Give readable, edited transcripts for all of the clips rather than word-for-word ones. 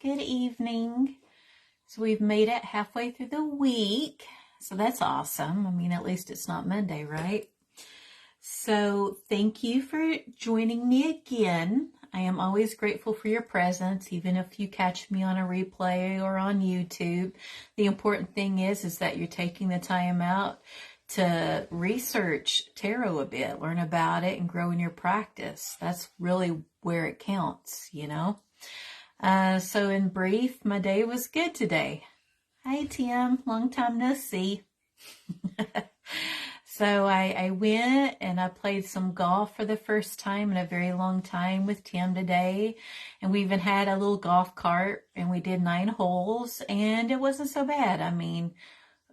Good evening. So we've made it halfway through the week. So that's awesome. I mean, at least it's not Monday, right? So thank you for joining me again. I am always grateful for your presence, even if you catch me on a replay or on YouTube. The important thing is that you're taking the time out to research tarot a bit, learn about it, and grow in your practice. That's really where it counts, So in brief, my day was good today. Hi, Tim. Long time no see. So I went and I played some golf for the first time in a very long time with Tim today. And we even had a little golf cart and we did 9 holes and it wasn't so bad. I mean,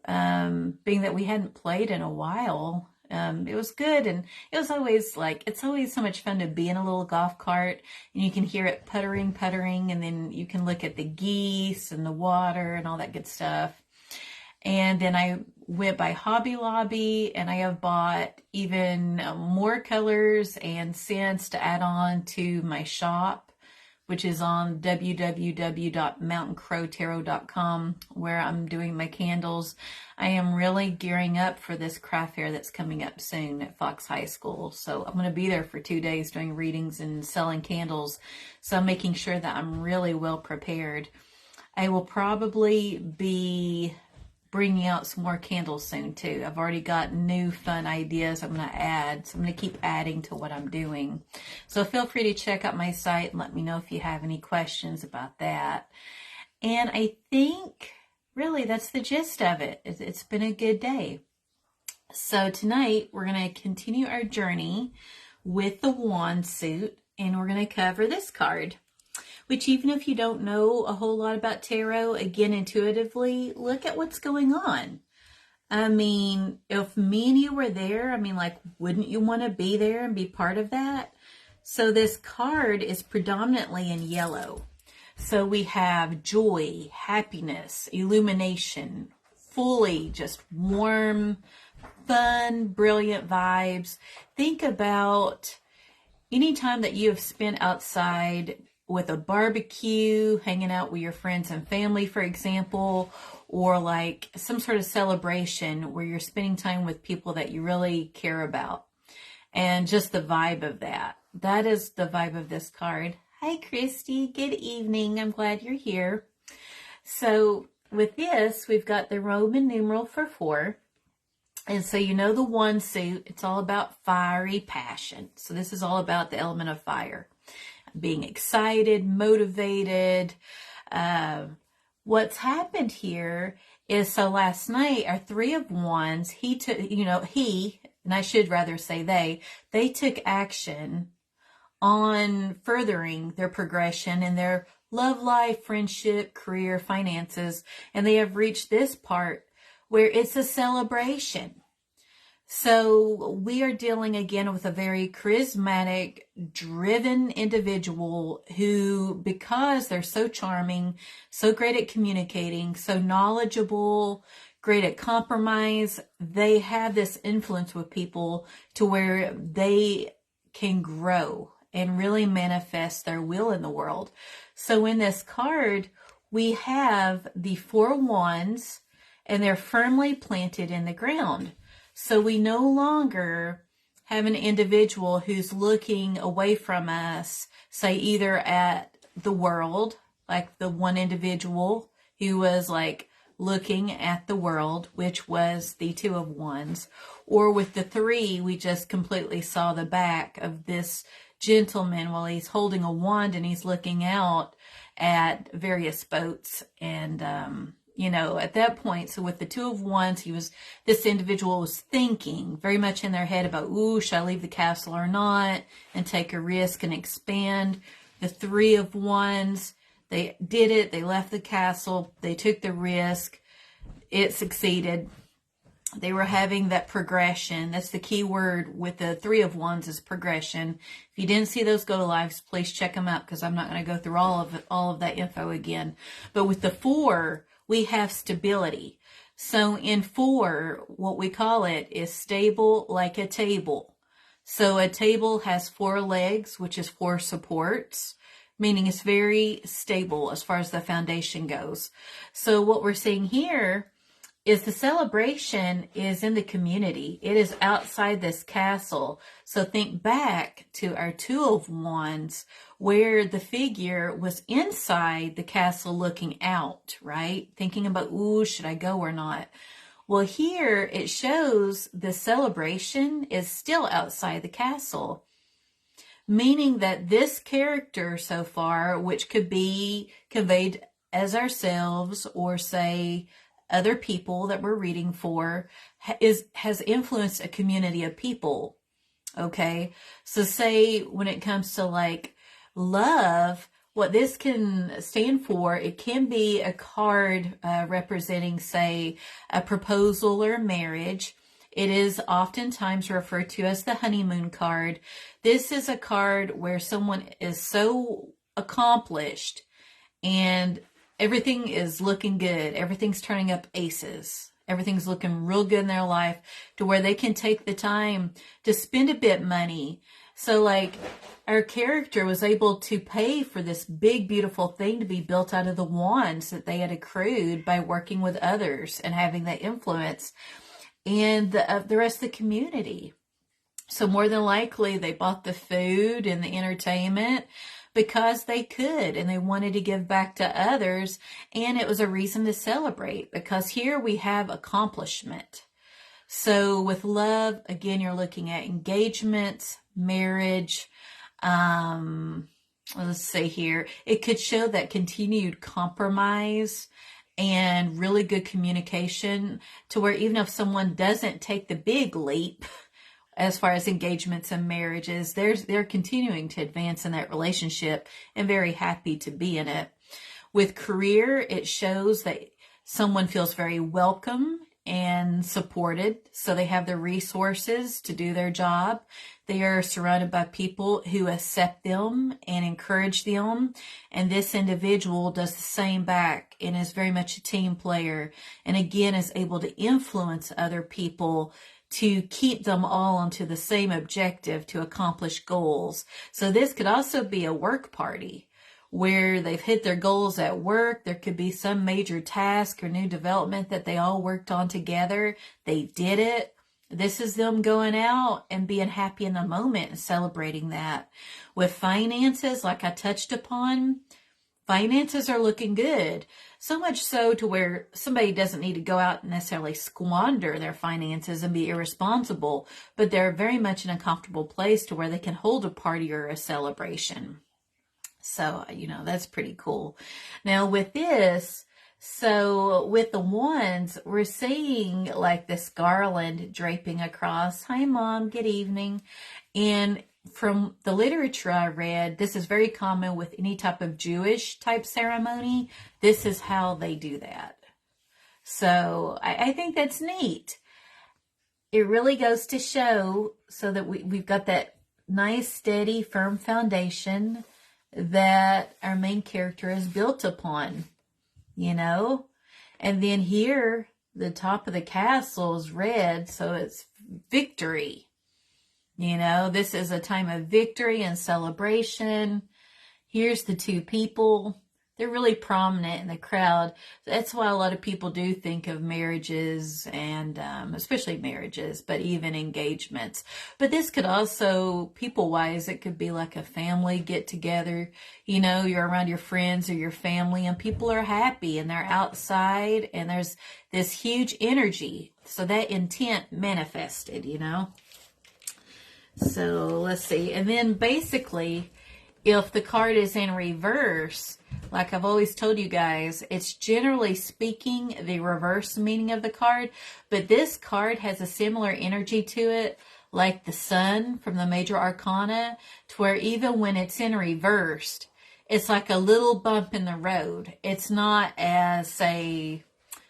being that we hadn't played in a while, it was good. And it was always it's always so much fun to be in a little golf cart and you can hear it puttering, and then you can look at the geese and the water and all that good stuff. And then I went by Hobby Lobby and I have bought even more colors and scents to add on to my shop, which is on www.mountaincrowtarot.com, where I'm doing my candles. I am really gearing up for this craft fair that's coming up soon at Fox High School. So I'm going to be there for 2 days doing readings and selling candles. So I'm making sure that I'm really well prepared. I will probably be bringing out some more candles soon too. I've already got new fun ideas I'm going to add. So I'm going to keep adding to what I'm doing. So feel free to check out my site and let me know if you have any questions about that. And I think really that's the gist of it. It's been a good day. So tonight we're going to continue our journey with the wand suit and we're going to cover this card, which even if you don't know a whole lot about tarot, again, intuitively, look at what's going on. I mean, if me and you were there, wouldn't you want to be there and be part of that? So this card is predominantly in yellow. So we have joy, happiness, illumination, fully just warm, fun, brilliant vibes. Think about any time that you have spent outside with a barbecue, hanging out with your friends and family, for example, or like some sort of celebration where you're spending time with people that you really care about. And just the vibe of that. That is the vibe of this card. Hi, Christy. Good evening. I'm glad you're here. So with this, we've got the Roman numeral for 4. And so the wand suit, it's all about fiery passion. So this is all about the element of fire. Being excited, motivated. What's happened here is, so last night, our 3 of Wands, he took, and I should rather say they took action on furthering their progression in their love life, friendship, career, finances, and they have reached this part where it's a celebration. So we are dealing again with a very charismatic, driven individual who, because they're so charming, so great at communicating, so knowledgeable, great at compromise, they have this influence with people to where they can grow and really manifest their will in the world. So in this card, we have the 4 wands and they're firmly planted in the ground. So we no longer have an individual who's looking away from us, say either at the world, like the one individual who was looking at the world, which was the 2 of Wands, or with the 3, we just completely saw the back of this gentleman while he's holding a wand and he's looking out at various boats and, at that point, so with the 2 of Wands, this individual was thinking very much in their head about, should I leave the castle or not, and take a risk and expand. The 3 of Wands, they did it. They left the castle. They took the risk. It succeeded. They were having that progression. That's the key word with the 3 of Wands is progression. If you didn't see those go lives, please check them out because I'm not going to go through all of that info again. But with the 4, we have stability. So in 4, what we call it is stable like a table. So a table has 4 legs, which is 4 supports. meaning it's very stable as far as the foundation goes. So what we're seeing here is the celebration is in the community. It is outside this castle. So think back to our Two of Wands, where the figure was inside the castle looking out, right? Thinking about, ooh, should I go or not? Well, here it shows the celebration is still outside the castle, meaning that this character so far, which could be conveyed as ourselves or say other people that we're reading for, has influenced a community of people. Okay, so say when it comes to like love, what this can stand for, it can be a card representing, say, a proposal or marriage. It is oftentimes referred to as the honeymoon card. This is a card where someone is so accomplished and everything is looking good. Everything's turning up aces. Everything's looking real good in their life to where they can take the time to spend a bit money. So like our character was able to pay for this big, beautiful thing to be built out of the wands that they had accrued by working with others and having that influence and the rest of the community. So more than likely they bought the food and the entertainment because they could and they wanted to give back to others, and it was a reason to celebrate because here we have accomplishment. So with love, again, you're looking at engagements, marriage. Let's say here, it could show that continued compromise and really good communication to where even if someone doesn't take the big leap as far as engagements and marriages, they're continuing to advance in that relationship and very happy to be in it. With career, it shows that someone feels very welcome and supported, so they have the resources to do their job. They are surrounded by people who accept them and encourage them, and this individual does the same back and is very much a team player, and again is able to influence other people to keep them all onto the same objective to accomplish goals. So this could also be a work party where they've hit their goals at work. There could be some major task or new development that they all worked on together. They did it. This is them going out and being happy in the moment and celebrating that. With finances, like I touched upon, finances are looking good. So much so to where somebody doesn't need to go out and necessarily squander their finances and be irresponsible, but they're very much in a comfortable place to where they can hold a party or a celebration. So, that's pretty cool. Now with this, so with the wands, we're seeing like this garland draping across. Hi, Mom. Good evening. And from the literature I read, this is very common with any type of Jewish type ceremony. This is how they do that. So I think that's neat. It really goes to show so that we've got that nice, steady, firm foundation that our main character is built upon, And then here, the top of the castle is red, so it's victory. This is a time of victory and celebration. Here's the two people. They're really prominent in the crowd. That's why a lot of people do think of marriages and especially marriages, but even engagements. But this could also, people-wise, it could be like a family get-together. You're around your friends or your family and people are happy and they're outside and there's this huge energy. So that intent manifested, So let's see. And then basically, if the card is in reverse, like I've always told you guys, it's generally speaking the reverse meaning of the card, but this card has a similar energy to it, like the sun from the major arcana, to where even when it's in reversed, it's like a little bump in the road. It's not as, say,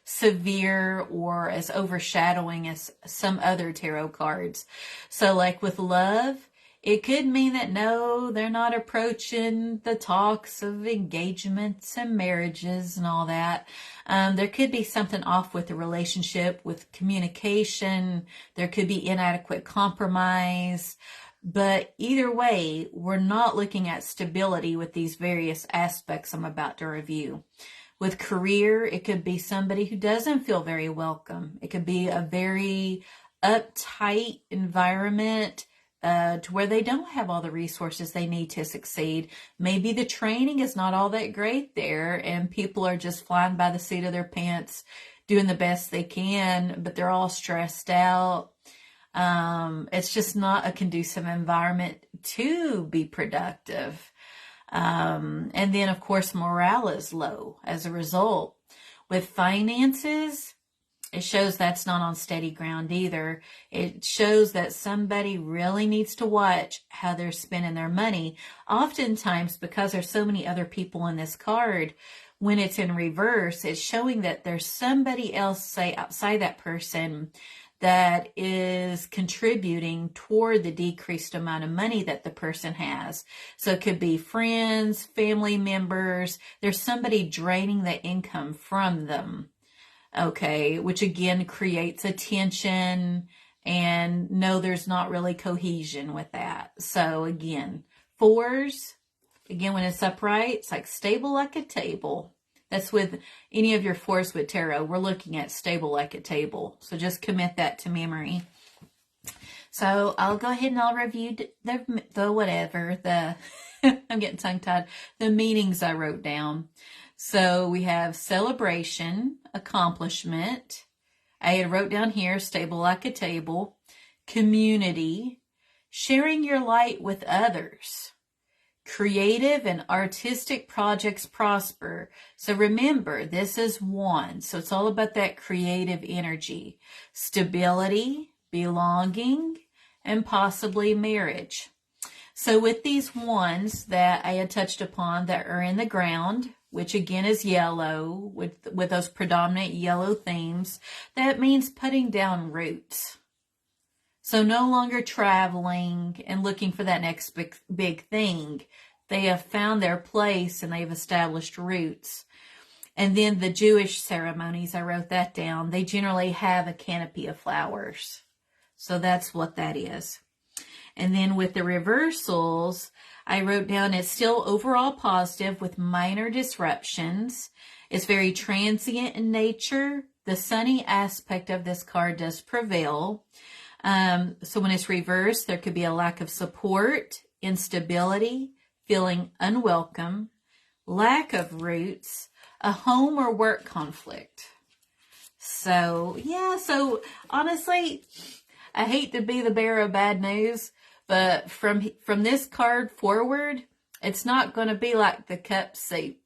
severe or as overshadowing as some other tarot cards. So like with love, it could mean that no, they're not approaching the talks of engagements and marriages and all that. There could be something off with the relationship, with communication. There could be inadequate compromise. But either way, we're not looking at stability with these various aspects I'm about to review. With career, it could be somebody who doesn't feel very welcome. It could be a very uptight environment to where they don't have all the resources they need to succeed. Maybe the training is not all that great there, and people are just flying by the seat of their pants, doing the best they can, but they're all stressed out. It's just not a conducive environment to be productive. And then, of course, morale is low as a result. With finances, it shows that's not on steady ground either. It shows that somebody really needs to watch how they're spending their money. Oftentimes, because there's so many other people in this card, when it's in reverse, it's showing that there's somebody else, say, outside that person that is contributing toward the decreased amount of money that the person has. So it could be friends, family members. There's somebody draining the income from them. Okay, which again creates a tension, and no, there's not really cohesion with that. So again, fours, again, when it's upright, it's like stable like a table. That's with any of your fours with tarot. We're looking at stable like a table. So just commit that to memory. So I'll go ahead and I'll review the whatever, I'm getting tongue-tied, the meanings I wrote down. So we have celebration, accomplishment. I had wrote down here, stable like a table, community, sharing your light with others. Creative and artistic projects prosper. So remember, this is one. So it's all about that creative energy. Stability, belonging, and possibly marriage. So with these ones that I had touched upon that are in the ground, which again is yellow, with those predominant yellow themes, that means putting down roots. So no longer traveling and looking for that next big thing. They have found their place and they've established roots. And then the Jewish ceremonies, I wrote that down. They generally have a canopy of flowers. So that's what that is. And then with the reversals, I wrote down it's still overall positive with minor disruptions. It's very transient in nature. The sunny aspect of this card does prevail. So when it's reversed, there could be a lack of support, instability, feeling unwelcome, lack of roots, a home or work conflict. So, yeah, so honestly, I hate to be the bearer of bad news, but from this card forward, it's not going to be like the cup suit.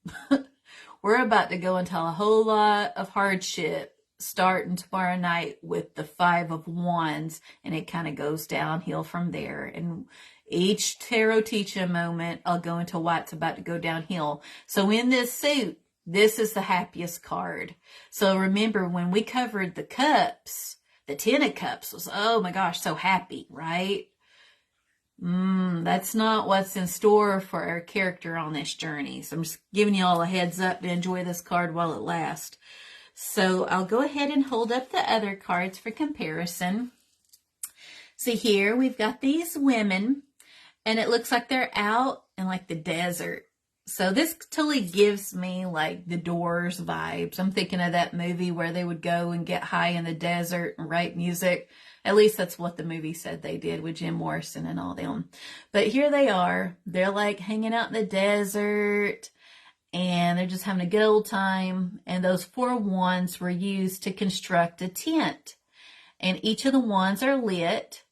We're about to go into a whole lot of hardship starting tomorrow night with the 5 of Wands, and it kind of goes downhill from there. And each tarot teaching moment, I'll go into why it's about to go downhill. So in this suit, this is the happiest card. So remember, when we covered the cups, the 10 of Cups was, oh my gosh, so happy, right? That's not what's in store for our character on this journey. So I'm just giving you all a heads up to enjoy this card while it lasts. So I'll go ahead and hold up the other cards for comparison. See here, we've got these women, and it looks like they're out in like the desert. So this totally gives me like the Doors vibes. I'm thinking of that movie where they would go and get high in the desert and write music. At least that's what the movie said they did with Jim Morrison and all them. But here they are. They're like hanging out in the desert, and they're just having a good old time. And those 4 wands were used to construct a tent. And each of the wands are lit.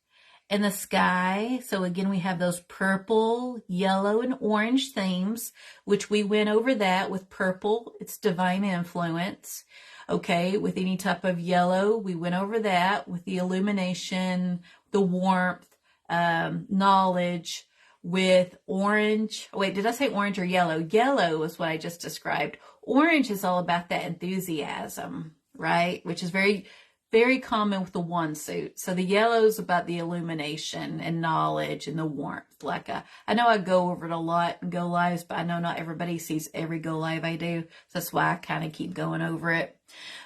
And the sky, so again, we have those purple, yellow, and orange themes, which we went over that with purple. It's divine influence. Okay, with any type of yellow, we went over that with the illumination, the warmth, knowledge. With orange, wait, did I say orange or yellow? Yellow is what I just described. Orange is all about that enthusiasm, right? Which is very, very common with the one suit. So the yellow is about the illumination and knowledge and the warmth. I know I go over it a lot in Go Lives, but I know not everybody sees every Go Live I do. So that's why I kind of keep going over it.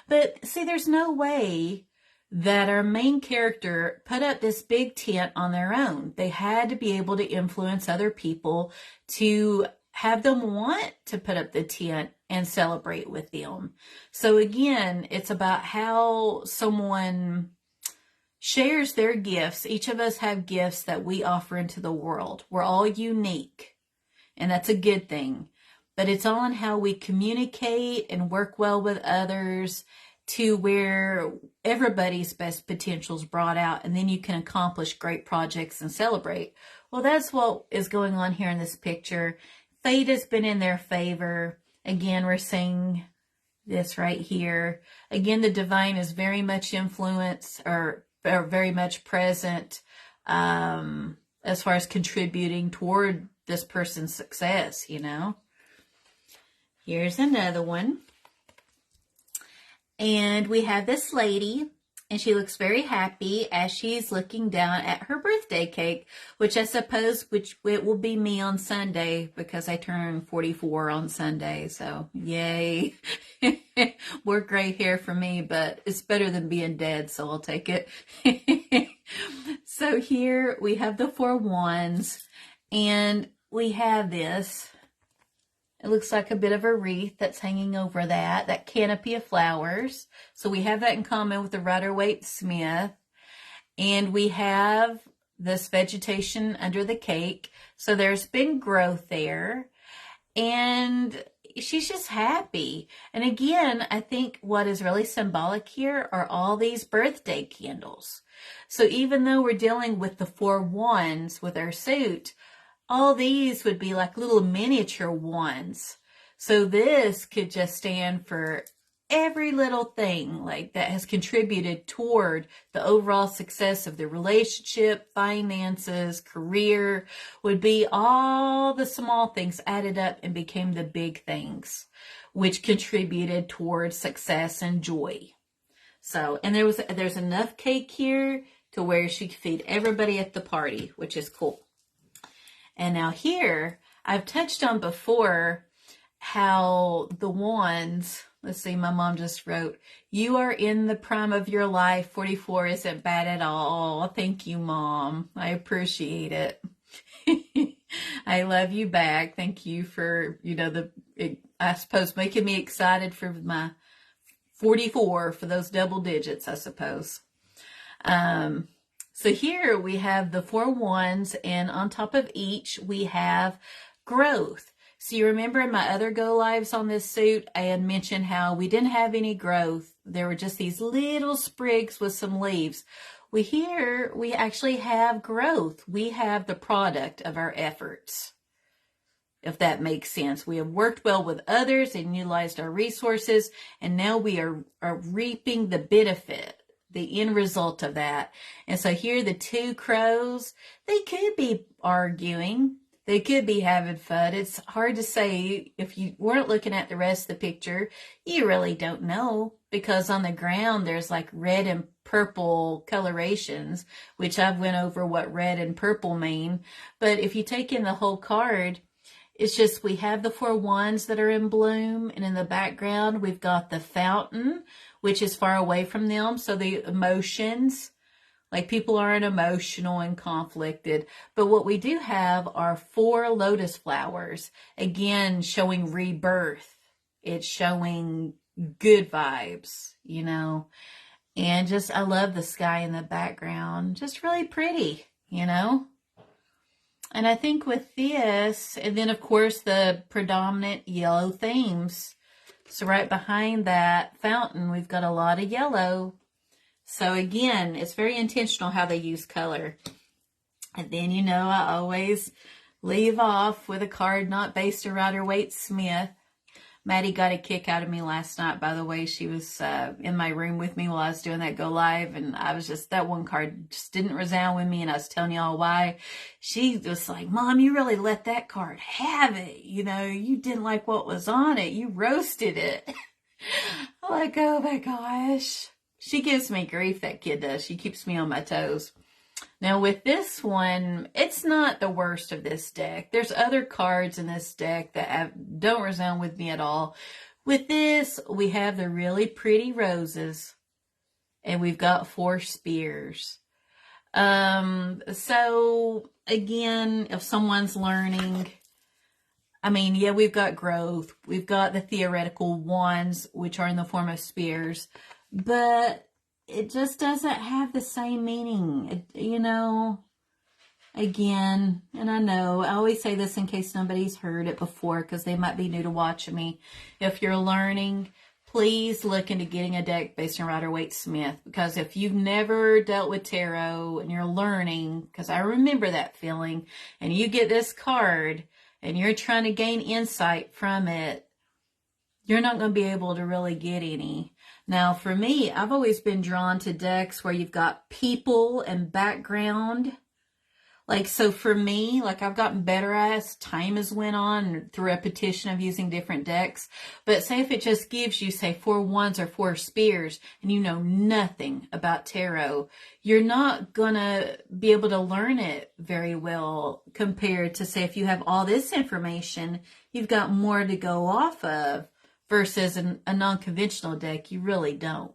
But see, there's no way that our main character put up this big tent on their own. They had to be able to influence other people to have them want to put up the tent and celebrate with them. So again, it's about how someone shares their gifts. Each of us have gifts that we offer into the world. We're all unique, and that's a good thing. But it's on how we communicate and work well with others to where everybody's best potential is brought out, and then you can accomplish great projects and celebrate. Well, that's what is going on here in this picture. Fate has been in their favor. Again, we're seeing this right here. Again, the divine is very much influenced or very much present as far as contributing toward this person's success, you know. Here's another one. And we have this lady, and she looks very happy as she's looking down at her birthday cake, which I suppose it will be me on Sunday because I turn 44 on Sunday. So yay. More gray hair for me, but it's better than being dead, so I'll take it. So here we have the 4 wands, and we have this. It looks like a bit of a wreath that's hanging over that canopy of flowers. So we have that in common with the Rider-Waite Smith. And we have this vegetation under the cake. So there's been growth there. And she's just happy. And again, I think what is really symbolic here are all these birthday candles. So even though we're dealing with the 4 wands with our suit, all these would be like little miniature wands. So this could just stand for every little thing like that has contributed toward the overall success of the relationship, finances, career, would be all the small things added up and became the big things, which contributed toward success and joy. So, and there's enough cake here to where she could feed everybody at the party, which is cool. And now here, I've touched on before how the wands, let's see, my mom just wrote, you are in the prime of your life. 44 isn't bad at all. Thank you, Mom. I appreciate it. I love you back. Thank you for, I suppose, making me excited for my 44, for those double digits, I suppose. So here we have the 4 wands, and on top of each we have growth. So you remember in my other go lives on this suit, I had mentioned how we didn't have any growth. There were just these little sprigs with some leaves. Here we actually have growth. We have the product of our efforts, if that makes sense. We have worked well with others and utilized our resources, and now we are reaping the benefit, the end result of that. And so here the 2 crows, they could be arguing. They could be having fun. It's hard to say. If you weren't looking at the rest of the picture, you really don't know, because on the ground there's like red and purple colorations, which I've went over what red and purple mean. But if you take in the whole card, it's just we have the 4 wands that are in bloom, and in the background we've got the fountain, which is far away from them. So the emotions, like people aren't emotional and conflicted. But what we do have are 4 lotus flowers, again, showing rebirth. It's showing good vibes, and just, I love the sky in the background. Just really pretty, And I think with this, and then of course the predominant yellow themes. So right behind that fountain, we've got a lot of yellow. So again, it's very intentional how they use color. And then, I always leave off with a card not based around Rider-Waite Smith. Maddie got a kick out of me last night, by the way. She was in my room with me while I was doing that go live, and I was just, that one card just didn't resound with me, and I was telling y'all why. She was like, Mom, you really let that card have it. You didn't like what was on it. You roasted it. I'm like, oh my gosh. She gives me grief, that kid does. She keeps me on my toes. Now with this one, it's not the worst of this deck. There's other cards in this deck that don't resound with me at all. With this, we have the really pretty roses. and we've got 4 spears. So again, if someone's learning, I mean, yeah, we've got growth. We've got the theoretical wands, which are in the form of spears, but it just doesn't have the same meaning, you know. Again, and I know I always say this in case nobody's heard it before because they might be new to watching me. If you're learning, please look into getting a deck based on Rider-Waite-Smith, because if you've never dealt with tarot and you're learning, because I remember that feeling, and you get this card and you're trying to gain insight from it, you're not going to be able to really get any. Now, for me, I've always been drawn to decks where you've got people and background. Like, so for me, like, I've gotten better as time has went on through repetition of using different decks. But say if it just gives you, say, 4 wands or 4 spears and you know nothing about tarot, you're not gonna be able to learn it very well compared to, say, if you have all this information, you've got more to go off of versus a non-conventional deck, you really don't.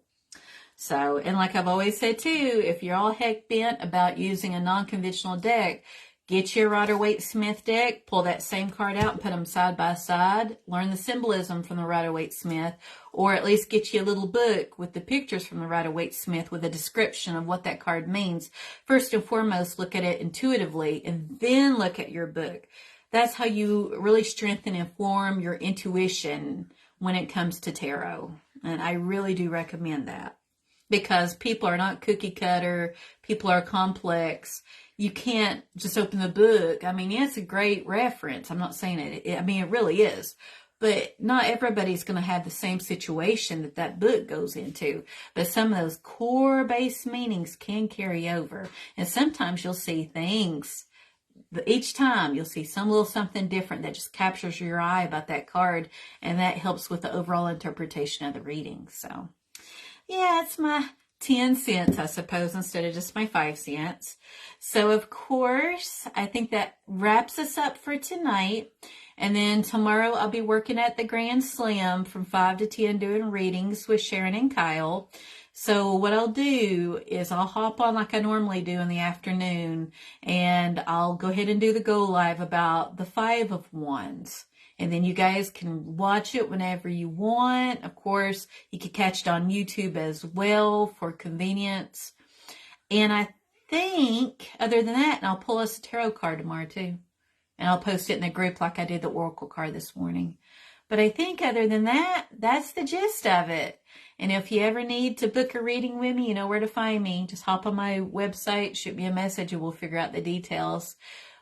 So, and like I've always said too, if you're all heck bent about using a non-conventional deck, get your Rider-Waite-Smith deck, pull that same card out and put them side by side, learn the symbolism from the Rider-Waite-Smith, or at least get you a little book with the pictures from the Rider-Waite-Smith with a description of what that card means. First and foremost, look at it intuitively and then look at your book. That's how you really strengthen and form your intuition when it comes to tarot. And I really do recommend that. Because people are not cookie cutter, people are complex. You can't just open the book. I mean, yeah, it's a great reference. I'm not saying it. I mean, it really is. But not everybody's going to have the same situation that that book goes into. But some of those core base meanings can carry over. And sometimes you'll see things. Each time you'll see some little something different that just captures your eye about that card. And that helps with the overall interpretation of the reading. So. Yeah, it's my 10 cents, I suppose, instead of just my 5 cents. So, of course, I think that wraps us up for tonight. And then tomorrow I'll be working at the Grand Slam from 5 to 10 doing readings with Sharon and Kyle. So what I'll do is I'll hop on like I normally do in the afternoon, and I'll go ahead and do the go live about the 5 of Wands. And then you guys can watch it whenever you want. Of course, you can catch it on YouTube as well for convenience. And I think, other than that, and I'll pull us a tarot card tomorrow too. And I'll post it in the group like I did the Oracle card this morning. But I think other than that, that's the gist of it. And if you ever need to book a reading with me, you know where to find me. Just hop on my website, shoot me a message, and we'll figure out the details.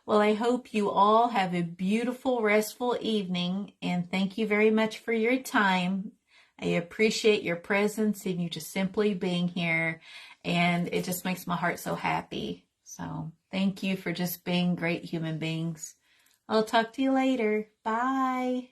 Well, I hope you all have a beautiful, restful evening, and thank you very much for your time. I appreciate your presence and you just simply being here, and it just makes my heart so happy. So thank you for just being great human beings. I'll talk to you later. Bye.